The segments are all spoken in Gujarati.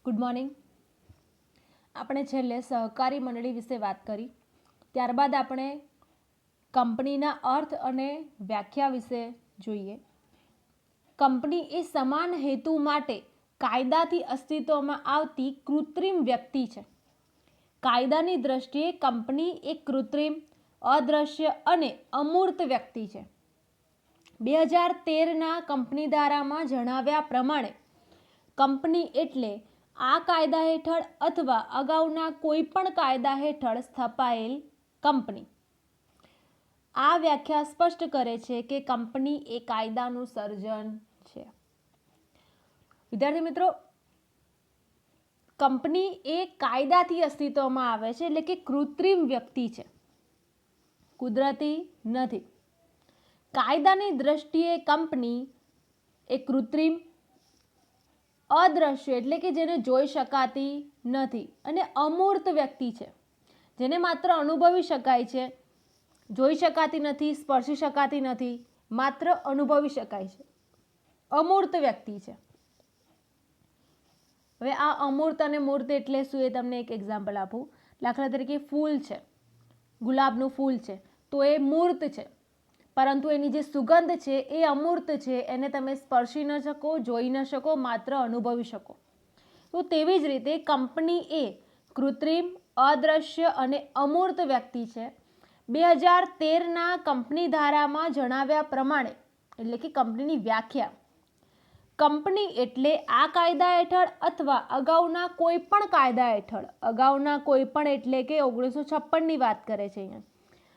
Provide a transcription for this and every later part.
Good morning. આપણે છેલ્લે સહકારી મંડળી વિશે વાત કરી, ત્યારબાદ આપણે કંપનીના અર્થ અને વ્યાખ્યા વિશે જોઈએ. કંપની એ સમાન હેતુ માટે કાયદાથી અસ્તિત્વમાં આવતી કૃત્રિમ વ્યક્તિ છે. કાયદાની દ્રષ્ટિએ કંપની એક કૃત્રિમ, અદ્રશ્ય અને અમૂર્ત વ્યક્તિ છે. 2013ના કંપની ધારામાં જણાવ્યા પ્રમાણે કંપની એટલે આ કાયદા હેઠળ અથવા અગાઉના કોઈપણ કાયદા હેઠળ સ્થપાયેલ કંપની. આ વ્યાખ્યા સ્પષ્ટ કરે છે કે કંપની એ કાયદાનું સર્જન છે. વિદ્યાર્થી મિત્રો, કંપની એ કાયદાથી અસ્તિત્વમાં આવે છે, એટલે કે કૃત્રિમ વ્યક્તિ છે, કુદરતી નથી. કાયદાની દ્રષ્ટિએ કંપની એ કૃત્રિમ, અદ્રશ્ય એટલે કે જેને જોઈ શકાતી નથી અને અમૂર્ત વ્યક્તિ છે, જેને માત્ર અનુભવી શકાય છે, જોઈ શકાતી નથી, સ્પર્શી શકાતી નથી, માત્ર અનુભવી શકાય છે. અમૂર્ત વ્યક્તિ છે. હવે આ અમૂર્ત અને મૂર્ત એટલે શું એ તમને એક એક્ઝામ્પલ આપું. દાખલા તરીકે ફૂલ છે, ગુલાબનું ફૂલ છે, તો એ મૂર્ત છે, પરંતુ એની જે સુગંધ છે એ અમૂર્ત છે. એને તમે સ્પર્શી ન શકો, જોઈ ન શકો, માત્ર અનુભવી શકો. તો તેવી જ રીતે કંપની એ કૃત્રિમ, અદ્રશ્ય અને અમૂર્ત વ્યક્તિ છે. 2013ના કંપની ધારામાં જણાવ્યા પ્રમાણે, એટલે કે કંપનીની વ્યાખ્યા, કંપની એટલે આ કાયદા હેઠળ અથવા અગાઉના કોઈ પણ કાયદા હેઠળ, અગાઉના કોઈ પણ એટલે કે 1956ની વાત કરે છે અહીંયા,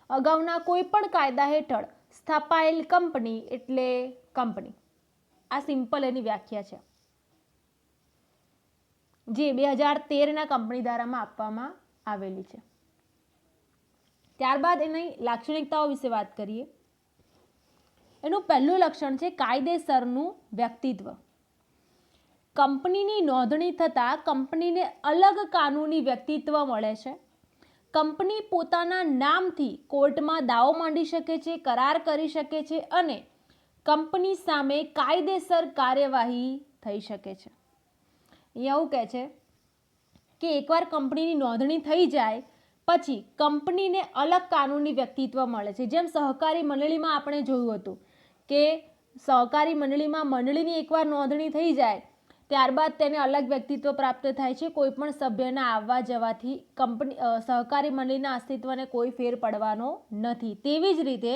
અગાઉના કોઈ પણ કાયદા હેઠળ સ્થપાયેલ કંપની એટલે કંપની. આ સિમ્પલ એની વ્યાખ્યા છે, જે 2013ના કંપની ધારામાં આપવામાં આવેલી છે. ત્યારબાદ એની લાક્ષણિકતાઓ વિશે વાત કરીએ. એનું પહેલું લક્ષણ છે કાયદેસરનું વ્યક્તિત્વ. કંપનીની નોંધણી થતાં કંપનીને અલગ કાનૂની વ્યક્તિત્વ મળે છે. કંપની પોતાના નામથી કોર્ટમાં દાવો માંડી શકે છે, કરાર કરી શકે છે અને કંપની સામે કાયદેસર કાર્યવાહી થઈ શકે છે. અહીંયા એવું કહે છે કે એકવાર કંપનીની નોંધણી થઈ જાય પછી કંપનીને અલગ કાનૂની વ્યક્તિત્વ મળે છે. જેમ સહકારી મંડળીમાં આપણે જોયું હતું કે સહકારી મંડળીમાં મંડળીની એકવાર નોંધણી થઈ જાય ત્યારબાદ તેને અલગ વ્યક્તિત્વ પ્રાપ્ત થાય છે. કોઈ પણ સભ્યના આવવા જવાથી સહકારી મંડળીના અસ્તિત્વને કોઈ ફેર પડવાનો નથી. તેવી જ રીતે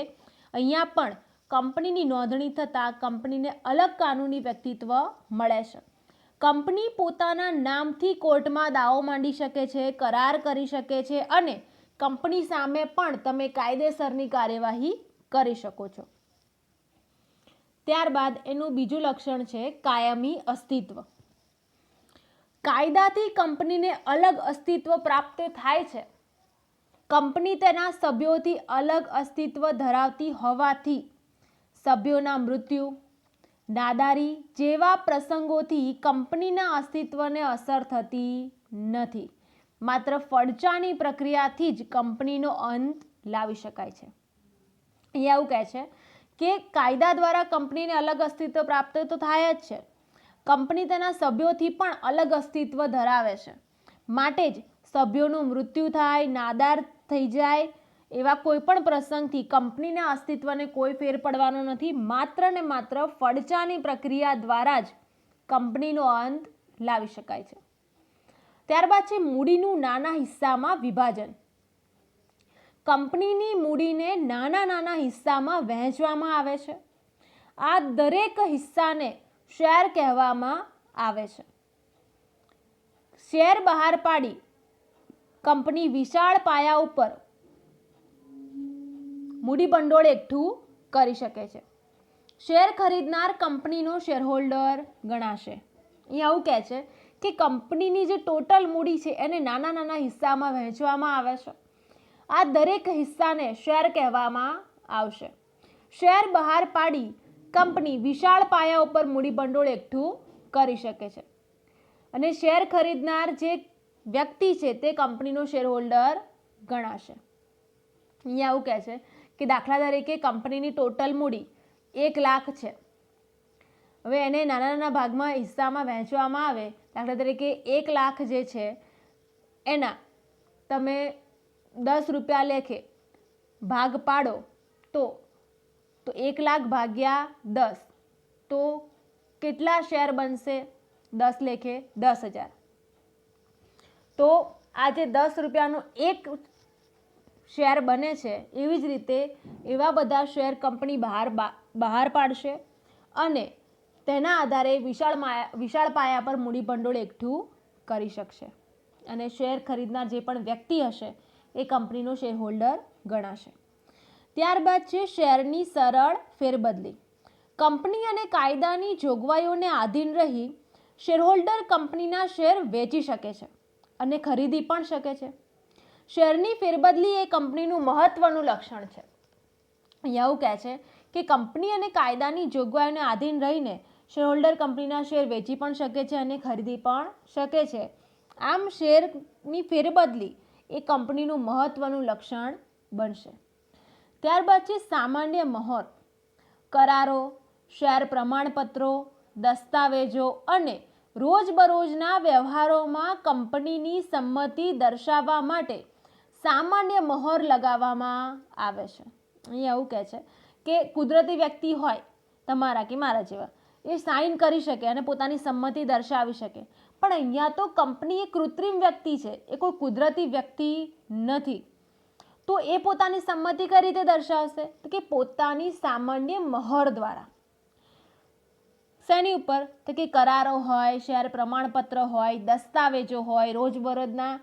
અહીંયા પણ કંપનીની નોંધણી થતાં કંપનીને અલગ કાનૂની વ્યક્તિત્વ મળે છે. કંપની પોતાના નામથી કોર્ટમાં દાવો માંડી શકે છે, કરાર કરી શકે છે અને કંપની સામે પણ તમે કાયદેસરની કાર્યવાહી કરી શકો છો. ત્યારબાદ એનું બીજું લક્ષણ છે કાયમી અસ્તિત્વ. કાયદાથી કંપનીને અલગ અસ્તિત્વ પ્રાપ્ત થાય છે. કંપની તેના સભ્યોથી અલગ અસ્તિત્વ ધરાવતી હોવાથી સભ્યોના મૃત્યુ, નાદારી જેવા પ્રસંગોથી કંપનીના અસ્તિત્વને અસર થતી નથી. માત્ર ફડચાની પ્રક્રિયાથી જ કંપનીનો અંત લાવી શકાય છે. અહીંયા એવું કહે છે કે કાયદા દ્વારા કંપનીને અલગ અસ્તિત્વ પ્રાપ્ત તો થાય જ છે, કંપની તેના સભ્યોથી પણ અલગ અસ્તિત્વ ધરાવે છે. માટે જ સભ્યોનું મૃત્યુ થાય, નાદાર થઈ જાય એવા કોઈ પણ પ્રસંગથી કંપનીના અસ્તિત્વને કોઈ ફેર પડવાનો નથી. માત્ર ને માત્ર ફડચાની પ્રક્રિયા દ્વારા જ કંપનીનો અંત લાવી શકાય છે. ત્યારબાદ છે મૂડીનું નાના હિસ્સામાં વિભાજન. કંપનીની મૂડીને નાના નાના હિસ્સામાં વહેંચવામાં આવે છે. આ દરેક હિસ્સાને શેર કહેવામાં આવે છે. શેર બહાર પાડી કંપની વિશાળ પાયા ઉપર મૂડી ભંડોળ એકઠું કરી શકે છે. શેર ખરીદનાર કંપનીનો શેરહોલ્ડર ગણાશે. અહીંયા આવું કહે છે કે કંપનીની જે ટોટલ મૂડી છે એને નાના નાના હિસ્સામાં વહેંચવામાં આવે છે. આ દરેક હિસ્સાને શેર કહેવામાં આવશે. શેર બહાર પાડી કંપની વિશાળ પાયા ઉપર મૂડી ભંડોળ એકઠું કરી શકે છે અને શેર ખરીદનાર જે વ્યક્તિ છે તે કંપનીનો શેરહોલ્ડર ગણાશે. અહીંયા આવું કહે છે કે દાખલા તરીકે કંપનીની ટોટલ મૂડી 1 લાખ છે હવે એને નાના નાના ભાગમાં હિસ્સામાં વહેંચવામાં આવે, દાખલા તરીકે 1 લાખ જે છે એના તમે 10 રૂપિયા લેખે ભાગ પાડો તો 1 લાખ ભાગ્યા 10 તો કેટલા શેર બનશે? 10 લેખે 10,000. તો આ જે 10 રૂપિયાનું એક શેર બને છે, એવી જ રીતે એવા બધા શેર કંપની બહાર પાડશે અને તેના આધારે વિશાળ પાયા પર મૂડી ભંડોળ એકઠું કરી શકશે અને શેર ખરીદનાર જે પણ વ્યક્તિ હશે એ કંપનીનો શેર હોલ્ડર ગણાશે. ત્યારબાદ છે શેરની સરળ ફેરબદલી. કંપની અને કાયદાની જોગવાઈઓને આધીન રહી શેરહોલ્ડર કંપનીના શેર વેચી શકે છે અને ખરીદી પણ શકે છે. શેરની ફેરબદલી એ કંપનીનું મહત્વનું લક્ષણ છે. અહીંયા એવું કહે છે કે કંપની અને કાયદાની જોગવાઈઓને આધીન રહીને શેરહોલ્ડર કંપનીના શેર વેચી પણ શકે છે અને ખરીદી પણ શકે છે. આમ શેરની ફેરબદલી એ કંપનીનું મહત્વનું લક્ષણ બનશે. ત્યારબાદ છે સામાન્ય મહોર. કરારો, શેર પ્રમાણપત્રો, દસ્તાવેજો અને રોજબરોજના વ્યવહારોમાં કંપનીની સંમતિ દર્શાવવા માટે સામાન્ય મહોર લગાવવામાં આવે છે. અહીંયા એવું કહે છે કે કુદરતી વ્યક્તિ હોય તમારા કે મારા જેવા, એ સાઇન કરી શકે અને પોતાની સંમતિ દર્શાવી શકે. પણ અહીંયા તો કંપની એ કૃત્રિમ વ્યક્તિ છે, એ કોઈ કુદરતી વ્યક્તિ નથી. તો એ પોતાની સંમતિ કઈ રીતે દર્શાવશે? તો કે પોતાની સામાન્ય મહોર દ્વારા. શેની ઉપર? તો કે કરારો હોય, શેર પ્રમાણપત્ર હોય, દસ્તાવેજો હોય, રોજબરોજના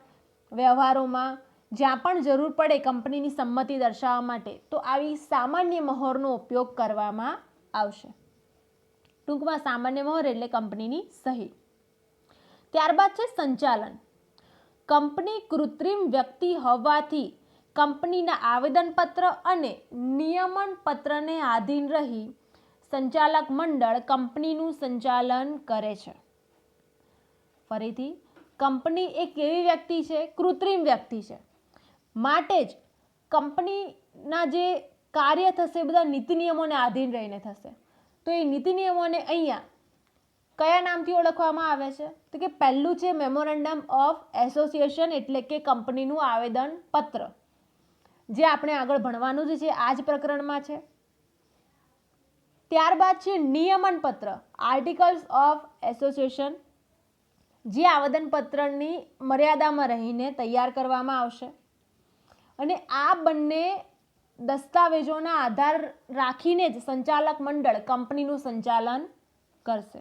વ્યવહારોમાં જ્યાં પણ જરૂર પડે કંપનીની સંમતિ દર્શાવવા માટે તો આવી સામાન્ય મહોરનો ઉપયોગ કરવામાં આવશે. ટૂંકમાં સામાન્ય મહોર એટલે કંપનીની સહી. ત્યારબાદ છે સંચાલન. કંપની કૃત્રિમ વ્યક્તિ હોવાથી કંપનીના આવેદનપત્ર અને નિયમન પત્રને આધીન રહી સંચાલક મંડળ કંપનીનું સંચાલન કરે છે. ફરીથી, કંપની એક એવી વ્યક્તિ છે, કૃત્રિમ વ્યક્તિ છે, માટે જ કંપનીના જે કાર્ય થશે બધા નીતિ નિયમોને આધીન રહીને થશે. તો એ નીતિ નિયમોને અહીંયા કયા નામથી ઓળખવામાં આવે છે? તો કે પહેલું છે મેમોરેન્ડમ ઓફ એસોસિએશન, એટલે કે કંપનીનું આવેદન પત્ર, જે આપણે આગળ ભણવાનું જ છે, આ જ પ્રકરણમાં છે. ત્યારબાદ છે નિયમન પત્ર, આર્ટિકલ્સ ઓફ એસોસિએશન, જે આવેદનપત્રની મર્યાદામાં રહીને તૈયાર કરવામાં આવશે અને આ બંને દસ્તાવેજોના આધાર રાખીને જ સંચાલક મંડળ કંપનીનું સંચાલન કરશે.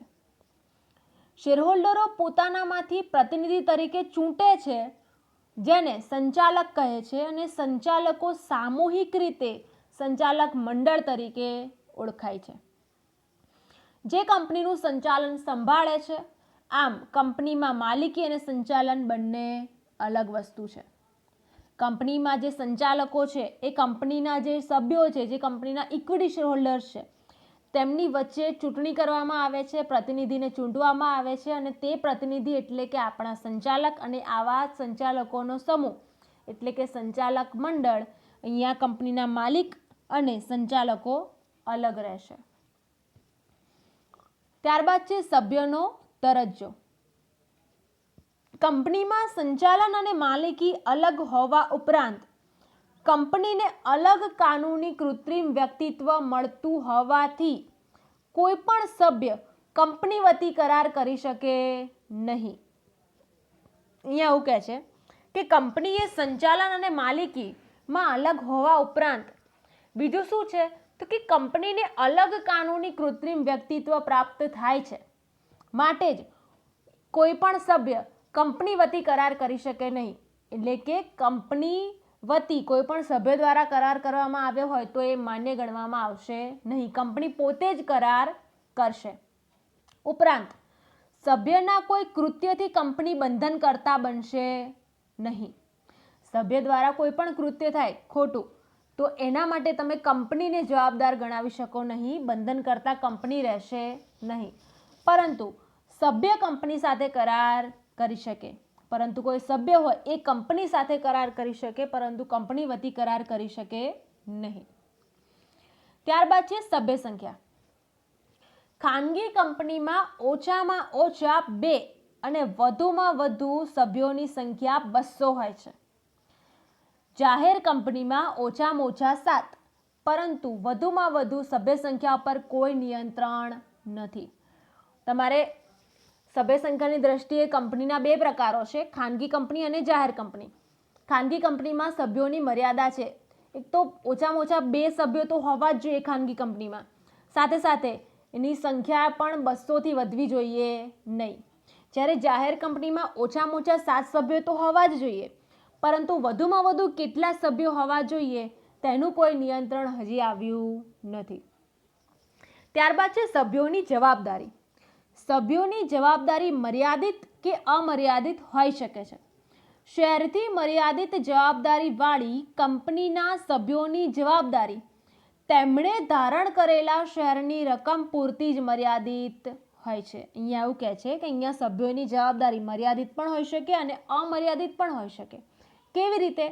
શેરહોલ્ડરો પોતાનામાંથી પ્રતિનિધિ તરીકે ચૂંટે છે, જેને સંચાલક કહે છે, અને સંચાલકો સામૂહિક રીતે સંચાલક મંડળ તરીકે ઓળખાય છે, જે કંપનીનું સંચાલન સંભાળે છે. આમ કંપનીમાં માલિકી અને સંચાલન બંને અલગ વસ્તુ છે. કંપનીમાં જે સંચાલકો છે એ કંપનીના જે સભ્યો છે, જે કંપનીના ઇક્વિટી શેરહોલ્ડર્સ છે, તેમની વચ્ચે ચૂંટણી કરવામાં આવે છે, પ્રતિનિધિને ચૂંટવામાં આવે છે અને તે પ્રતિનિધિ એટલે કે આપણા સંચાલક અને આવા સંચાલકોનો સમૂહ એટલે કે સંચાલક મંડળ. અહીંયા કંપનીના માલિક અને સંચાલકો અલગ રહેશે. ત્યારબાદ છે સભ્યનો દરજ્જો. કંપનીમાં સંચાલન અને માલિકી અલગ હોવા ઉપરાંત કંપનીને અલગ કાનૂની કૃત્રિમ વ્યક્તિત્વ મળતું હોવાથી કોઈ પણ સભ્ય કંપની વતી કરાર કરી શકે નહીં. અહીંયા એવું કહે છે કે કંપનીએ સંચાલન અને માલિકીમાં અલગ હોવા ઉપરાંત બીજું શું છે? તો કે કંપનીને અલગ કાનૂની કૃત્રિમ વ્યક્તિત્વ પ્રાપ્ત થાય છે, માટે જ કોઈ પણ સભ્ય કંપની વતી કરાર કરી શકે નહીં. એટલે કે કંપની વતી કોઈ પણ સભ્ય દ્વારા કરાર કરવામાં આવ્યો હોય તો એ માન્ય ગણવામાં આવશે નહીં. કંપની પોતે જ કરાર કરશે. ઉપરાંત સભ્યના કોઈ કૃત્યથી કંપની બંધન કરતા બનશે નહીં. સભ્ય દ્વારા કોઈ પણ કૃત્ય થાય ખોટું તો એના માટે તમે કંપનીને જવાબદાર ગણાવી શકો નહીં, બંધન કરતા કંપની રહેશે નહીં. પરંતુ સભ્ય કંપની સાથે કરાર કરી શકે, પરંતુ કોઈ સભ્ય હોય એ કંપની સાથે કરાર કરી શકે, પરંતુ કંપની વતી કરાર કરી શકે નહીં. ત્યારબાદ છે સભ્ય સંખ્યા. ખાનગી કંપનીમાં ઓછામાં ઓછા 2 અને વધુમાં વધુ સભ્યોની સંખ્યા 200 હોય છે. જાહેર કંપનીમાં ઓછામાં ઓછા 7, પરંતુ વધુમાં વધુ સભ્ય સંખ્યા પર કોઈ નિયંત્રણ નથી. તમારે સભ્ય સંખ્યાની દ્રષ્ટિએ કંપનીના 2 પ્રકારો છે, ખાનગી કંપની અને જાહેર કંપની. ખાનગી કંપનીમાં સભ્યોની મર્યાદા છે. એક તો ઓછામાં ઓછા 2 સભ્યો તો હોવા જ જોઈએ ખાનગી કંપનીમાં. સાથે સાથે એની સંખ્યા પણ 200થી વધવી જોઈએ નહીં. જ્યારે જાહેર કંપનીમાં ઓછામાં ઓછા 7 સભ્યો તો હોવા જ જોઈએ, પરંતુ વધુમાં વધુ કેટલા સભ્યો હોવા જોઈએ તેનું કોઈ નિયંત્રણ હજી આવ્યું નથી. ત્યારબાદ છે સભ્યોની જવાબદારી. સભ્યોની જવાબદારી મર્યાદિત કે અમર્યાદિત હોઈ શકે છે. શેરથી મર્યાદિત જવાબદારીવાળી કંપનીના સભ્યોની જવાબદારી તેમણે ધારણ કરેલા શેરની રકમ પૂરતી જ મર્યાદિત હોય છે. અહીંયા એવું કહે છે કે અહીંયા સભ્યોની જવાબદારી મર્યાદિત પણ હોઈ શકે અને અમર્યાદિત પણ હોઈ શકે. કેવી રીતે?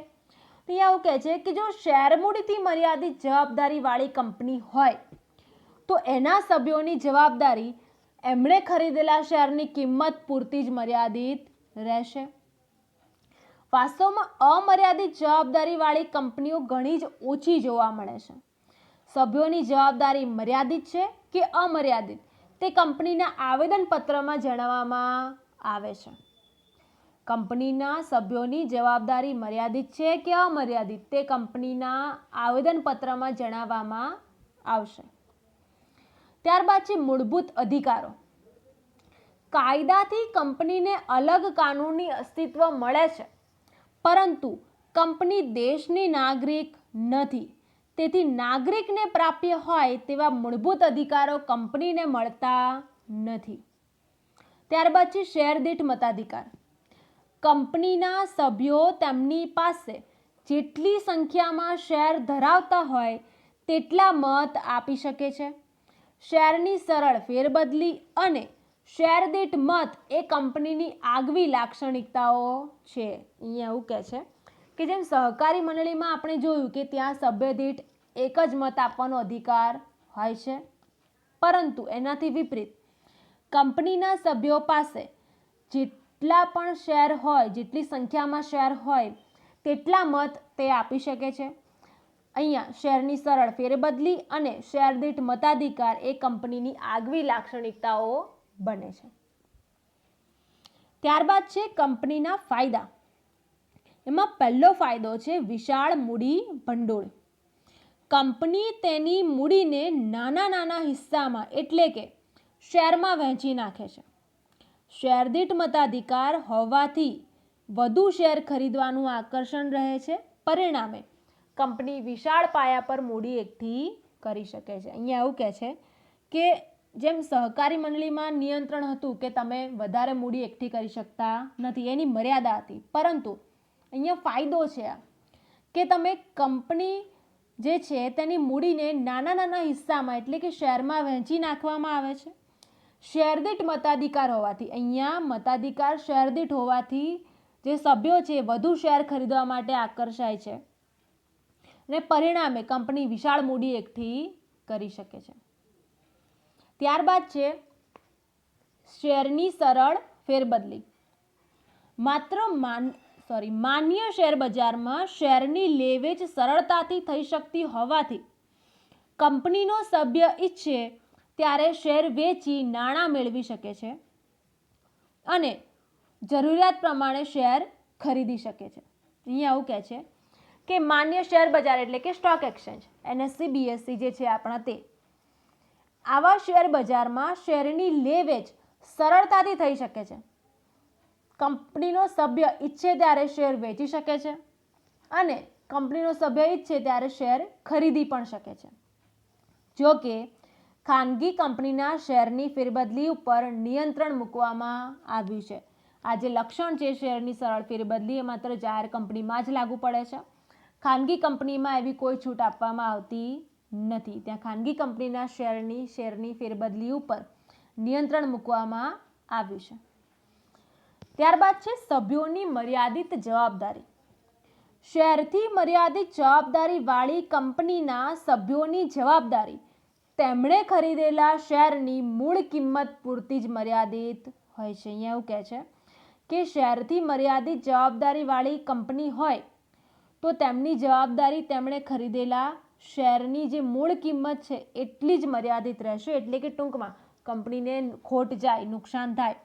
અહીંયા એવું કહે છે કે જો શેર મૂડીથી મર્યાદિત જવાબદારીવાળી કંપની હોય તો એના સભ્યોની જવાબદારી એમણે ખરીદેલા શેરની કિંમત પૂરતી જ મર્યાદિત રહેશે. વાસ્તવમાં અમર્યાદિત જવાબદારીવાળી કંપનીઓ ઘણી જ ઓછી જોવા મળે છે. સભ્યોની જવાબદારી મર્યાદિત છે કે અમર્યાદિત તે કંપનીના આવેદનપત્રમાં જણાવવામાં આવે છે. કંપનીના સભ્યોની જવાબદારી મર્યાદિત છે કે અમર્યાદિત તે કંપનીના આવેદનપત્રમાં જણાવવામાં આવશે. ત્યારબાદ છે મૂળભૂત અધિકારો. કાયદાથી કંપનીને અલગ કાનૂની અસ્તિત્વ મળે છે, પરંતુ કંપની દેશની નાગરિક નથી. તેથી નાગરિકને પ્રાપ્ય હોય તેવા મૂળભૂત અધિકારો કંપનીને મળતા નથી. ત્યારબાદ છે શેર દીઠ મતાધિકાર. કંપનીના સભ્યો તેમની પાસે જેટલી સંખ્યામાં શેર ધરાવતા હોય તેટલા મત આપી શકે છે. શેરની સરળ ફેરબદલી અને શેર દીઠ મત એ કંપનીની આગવી લાક્ષણિકતાઓ છે. અહીંયા એવું કહે છે કે જેમ સહકારી મંડળીમાં આપણે જોયું કે ત્યાં સભ્ય દીઠ એક જ મત આપવાનો અધિકાર હોય છે, પરંતુ એનાથી વિપરીત કંપનીના સભ્યો પાસે જેટલા પણ શેર હોય, જેટલી સંખ્યામાં શેર હોય તેટલા મત તે આપી શકે છે. અહીંયા શેરની સરળ ફેરબદલી અને શેર દીઠ મતાધિકાર એ કંપનીની આગવી લાક્ષણિકતાઓ બને છે. ત્યારબાદ છે કંપનીના ફાયદા. એમાં પહેલો ફાયદો છે વિશાળ મૂડી ભંડોળ. કંપની તેની મૂડીને નાના નાના હિસ્સામાં એટલે કે શેરમાં વહેંચી નાખે છે. શેર દીઠ મતાધિકાર હોવાથી વધુ શેર ખરીદવાનું આકર્ષણ રહે છે. પરિણામે કંપની વિશાળ પાયા પર મૂડી એકઠી કરી શકે છે. અહીંયા એવું કહે છે કે જેમ સહકારી મંડળીમાં નિયંત્રણ હતું કે તમે વધારે મૂડી એકઠી કરી શકતા નથી, એની મર્યાદા હતી, પરંતુ અહીંયા ફાયદો છે આ કે તમે કંપની જે છે તેની મૂડીને નાના નાના હિસ્સામાં એટલે કે શેરમાં વહેંચી નાખવામાં આવે છે. શેર દીઠ મતાધિકાર હોવાથી, અહીંયા મતાધિકાર શેર દીઠ હોવાથી જે સભ્યો છે વધુ શેર ખરીદવા માટે આકર્ષાય છે અને પરિણામે કંપની વિશાળ મૂડી એકઠી કરી શકે છે. ત્યારબાદ છે શેરની સરળ ફેરબદલી. માન્ય શેર બજારમાં શેરની લેવેચ સરળતાથી થઈ શકતી હોવાથી કંપનીનો સભ્ય ઈચ્છે ત્યારે શેર વેચી નાણાં મેળવી શકે છે અને જરૂરિયાત પ્રમાણે શેર ખરીદી શકે છે. અહીંયા આવું કહે છે કે માન્ય શેર બજાર એટલે કે સ્ટોક એક્સચેન્જ, NSE, BSE જે છે આપણા તે આવા શેર બજારમાં શેરની લે વેચ સરળતાથી થઈ શકે છે. કંપનીનો સભ્ય ઈચ્છે ત્યારે શેર વેચી શકે છે અને કંપનીનો સભ્ય ઈચ્છે ત્યારે શેર ખરીદી પણ શકે છે. જો કે ખાનગી કંપનીના શેરની ફેરબદલી ઉપર નિયંત્રણ મૂકવામાં આવ્યું છે. આ જે લક્ષણ છે શેરની સરળ ફેરબદલી એ માત્ર જાહેર કંપનીમાં જ લાગુ પડે છે. ખાનગી કંપનીમાં એવી કોઈ છૂટ આપવામાં આવતી નથી. ત્યાં ખાનગી કંપનીના શેરની ફેરબદલી ઉપર નિયંત્રણ મૂકવામાં આવ્યું છે. ત્યારબાદ છે સભ્યોની મર્યાદિત જવાબદારી. શેરથી મર્યાદિત જવાબદારી વાળી કંપનીના સભ્યોની જવાબદારી તેમણે ખરીદેલા શેરની મૂળ કિંમત પૂરતી જ મર્યાદિત હોય છે. અહીંયા એવું કહે છે કે શેરથી મર્યાદિત જવાબદારીવાળી કંપની હોય તો તેમની જવાબદારી તેમણે ખરીદેલા શેરની જે મૂળ કિંમત છે એટલી જ મર્યાદિત રહેશે. એટલે કે ટૂંકમાં કંપનીને ખોટ જાય, નુકસાન થાય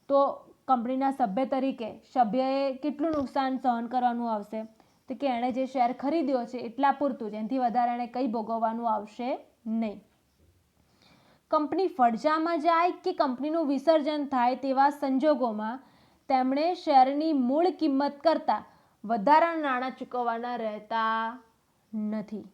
તો કંપનીના સભ્ય તરીકે સભ્યએ કેટલું નુકસાન સહન કરવાનું આવશે? તો કે એણે જે શેર ખરીદ્યો છે એટલા પૂરતું જ, એનાથી વધારે એણે કંઈ ભોગવવાનું આવશે નહીં. કંપની ફડચામાં જાય કે કંપનીનું વિસર્જન થાય તેવા સંજોગોમાં તેમણે શેરની મૂળ કિંમત કરતાં વધારાના નાણાં ચૂકવવાના રહેતા નથી.